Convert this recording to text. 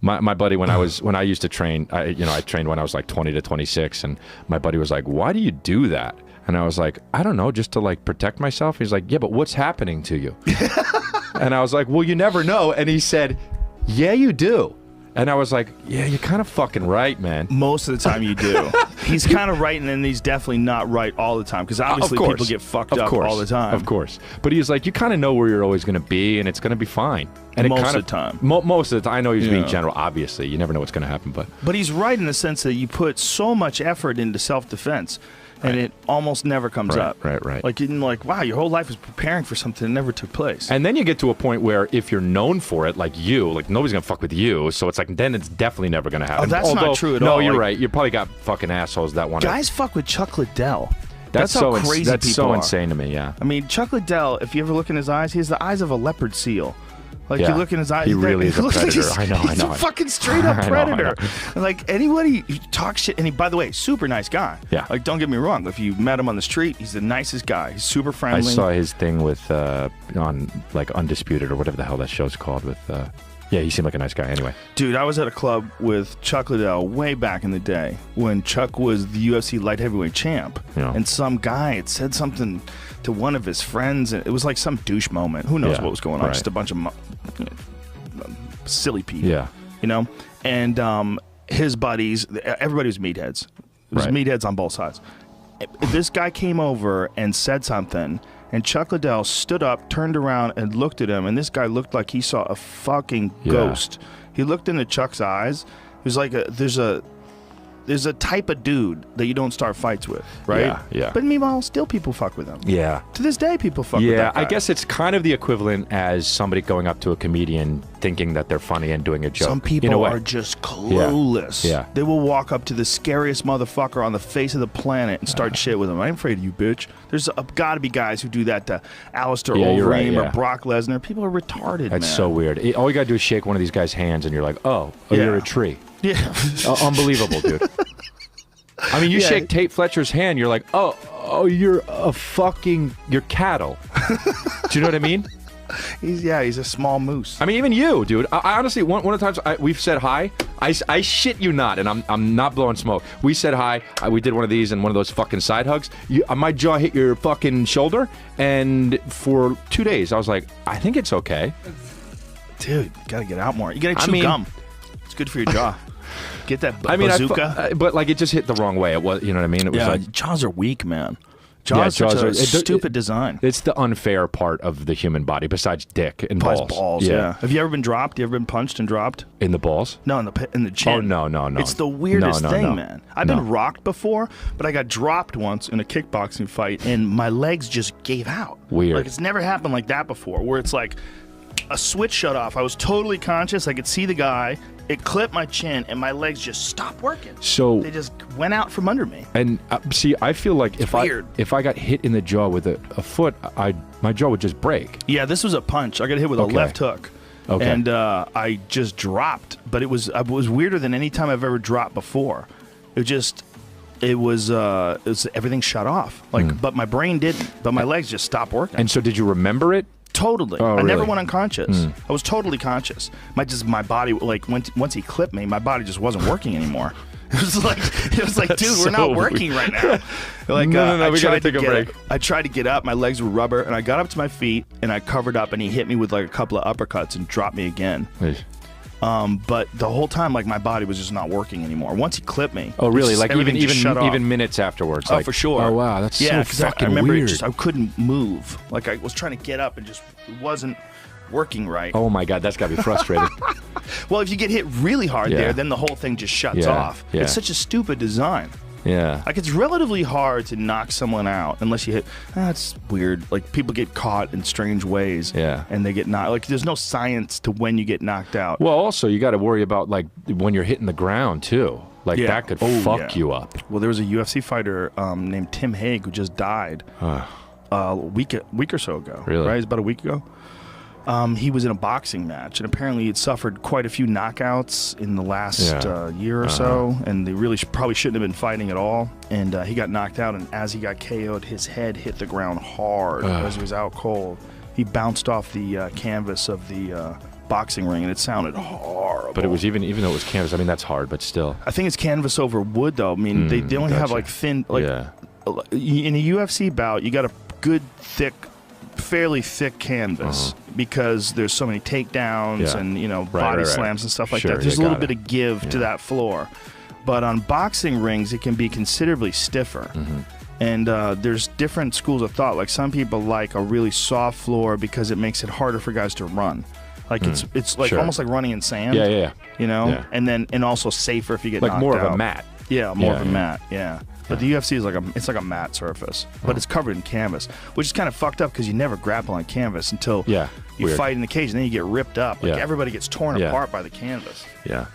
My buddy, when I used to train, I trained when I was like 20 to 26, and my buddy was like, "Why do you do that?" And I was like, "I don't know, just to like protect myself." He's like, "Yeah, but what's happening to you?" And I was like, "Well, you never know." And he said, "Yeah, you do." And I was like, "Yeah, you're kind of fucking right, man." Most of the time you do. He's kind of right, and then he's definitely not right all the time, because obviously people get fucked up all the time. Of course. But he's like, you kind of know where you're always going to be, and it's going to be fine. And most of the time. Most of the time. I know he's being general, obviously. You never know what's going to happen. But he's right in the sense that you put so much effort into self-defense, and it almost never comes up. Right. Like, wow, your whole life is preparing for something that never took place. And then you get to a point where if you're known for it, like nobody's going to fuck with you, so it's like, then it's definitely never going to happen. Oh, that's not true at all. No, you're right. You probably got fucking assholes that want to... Guys fuck with Chuck Liddell. That's how crazy people are. That's so insane to me, yeah. I mean, Chuck Liddell, if you ever look in his eyes, he has the eyes of a leopard seal. Like, you look in his eyes. He really is a predator. I know. He's a fucking straight-up predator. Like, anybody who talks shit, and he, by the way, super nice guy. Yeah. Like, don't get me wrong. If you met him on the street, he's the nicest guy. He's super friendly. I saw his thing with, on, like, Undisputed or whatever the hell that show's called with, yeah, he seemed like a nice guy anyway. Dude, I was at a club with Chuck Liddell way back in the day when Chuck was the UFC light heavyweight champ. Yeah. And some guy had said something to one of his friends, and it was like some douche moment. Who knows what was going on? Right. Just a bunch of silly people. Yeah. You know? And his buddies, everybody was meatheads. It was meatheads on both sides. This guy came over and said something, and Chuck Liddell stood up, turned around, and looked at him, and this guy looked like he saw a fucking ghost. He looked into Chuck's eyes. It was like there's a type of dude that you don't start fights with, right? Yeah. But meanwhile, still people fuck with him. Yeah. To this day, people fuck with that guy. I guess it's kind of the equivalent as somebody going up to a comedian thinking that they're funny and doing a joke. Some people are just clueless. Yeah. They will walk up to the scariest motherfucker on the face of the planet and start shit with him. I ain't afraid of you, bitch. There's got to be guys who do that to Alistair Overeem or Brock Lesnar. People are retarded, That's so weird. All you got to do is shake one of these guys' hands and you're like, oh you're a tree. Yeah. Unbelievable, dude. I mean, you shake Tate Fletcher's hand, you're like, oh, you're you're cattle. Do you know what I mean? He's a small moose. I mean, even you, dude. I honestly, one of the times we've said hi, I shit you not, and I'm not blowing smoke. We said hi. We did one of these and one of those fucking side hugs. My jaw hit your fucking shoulder, and for 2 days, I was like, I think it's okay. Dude, you gotta get out more. You gotta chew gum. It's good for your jaw. Get that bazooka. But like it just hit the wrong way. It was, you know what I mean? It was like jaws are weak, man. Jaws are a stupid design. It's the unfair part of the human body, besides dick and balls. Yeah. Have you ever been dropped? You ever been punched and dropped? In the balls? No, in the chin. Oh no. It's the weirdest thing, man. I've been rocked before, but I got dropped once in a kickboxing fight, and my legs just gave out. Weird. Like it's never happened like that before, where it's like a switch shut off. I was totally conscious. I could see the guy. It clipped my chin, and my legs just stopped working. So they just went out from under me. And see, I feel like if I got hit in the jaw with a foot, my jaw would just break. Yeah, this was a punch. I got hit with a left hook. Okay. And I just dropped. But it was weirder than any time I've ever dropped before. It was everything shut off. But my brain didn't. But my legs just stopped working. And so did you remember it? Totally. I never went unconscious. I was totally conscious. My body, like, once he clipped me, my body just wasn't working anymore. It was like, dude, we're not working right now. Like, no, we gotta take a break. I tried to get up. My legs were rubber, and I got up to my feet, and I covered up, and he hit me with like a couple of uppercuts and dropped me again. But the whole time, like, my body was just not working anymore. Once he clipped me. Oh, really? Like even minutes afterwards. Oh, for sure. Oh, wow, that's so fucking weird. I couldn't move. Like, I was trying to get up and just wasn't working right. Oh my God, that's got to be frustrating. Well, if you get hit really hard there, then the whole thing just shuts off. Yeah. It's such a stupid design. Yeah. Like, it's relatively hard to knock someone out unless you hit. That's weird. Like, people get caught in strange ways. Yeah. And they get knocked. Like, there's no science to when you get knocked out. Well, also, you got to worry about, like, when you're hitting the ground, too. Like, that could fuck you up. Well, there was a UFC fighter named Tim Hague who just died a week or so ago. Really? Right? It was about a week ago. He was in a boxing match, and apparently he'd suffered quite a few knockouts in the last year or so, and they really probably shouldn't have been fighting at all. And he got knocked out, and as he got KO'd, his head hit the ground hard as he was out cold. He bounced off the canvas of the boxing ring, and it sounded horrible. horrible. But it was even though it was canvas. I mean, that's hard, but still. I think it's canvas over wood, though. I mean, they only have like thin, like in a UFC bout, you got a good fairly thick canvas because there's so many takedowns and body slams and stuff like that. There's a little bit of give to that floor. But on boxing rings, it can be considerably stiffer. And there's different schools of thought. Like some people like a really soft floor because it makes it harder for guys to run. Like it's like almost like running in sand. You know, and also safer if you get knocked out. Like more of a mat. Yeah, more of a mat. Yeah. But the UFC is like a mat surface, but it's covered in canvas, which is kind of fucked up because you never grapple on canvas until you fight in the cage, and then you get ripped up. Like everybody gets torn apart by the canvas. Yeah.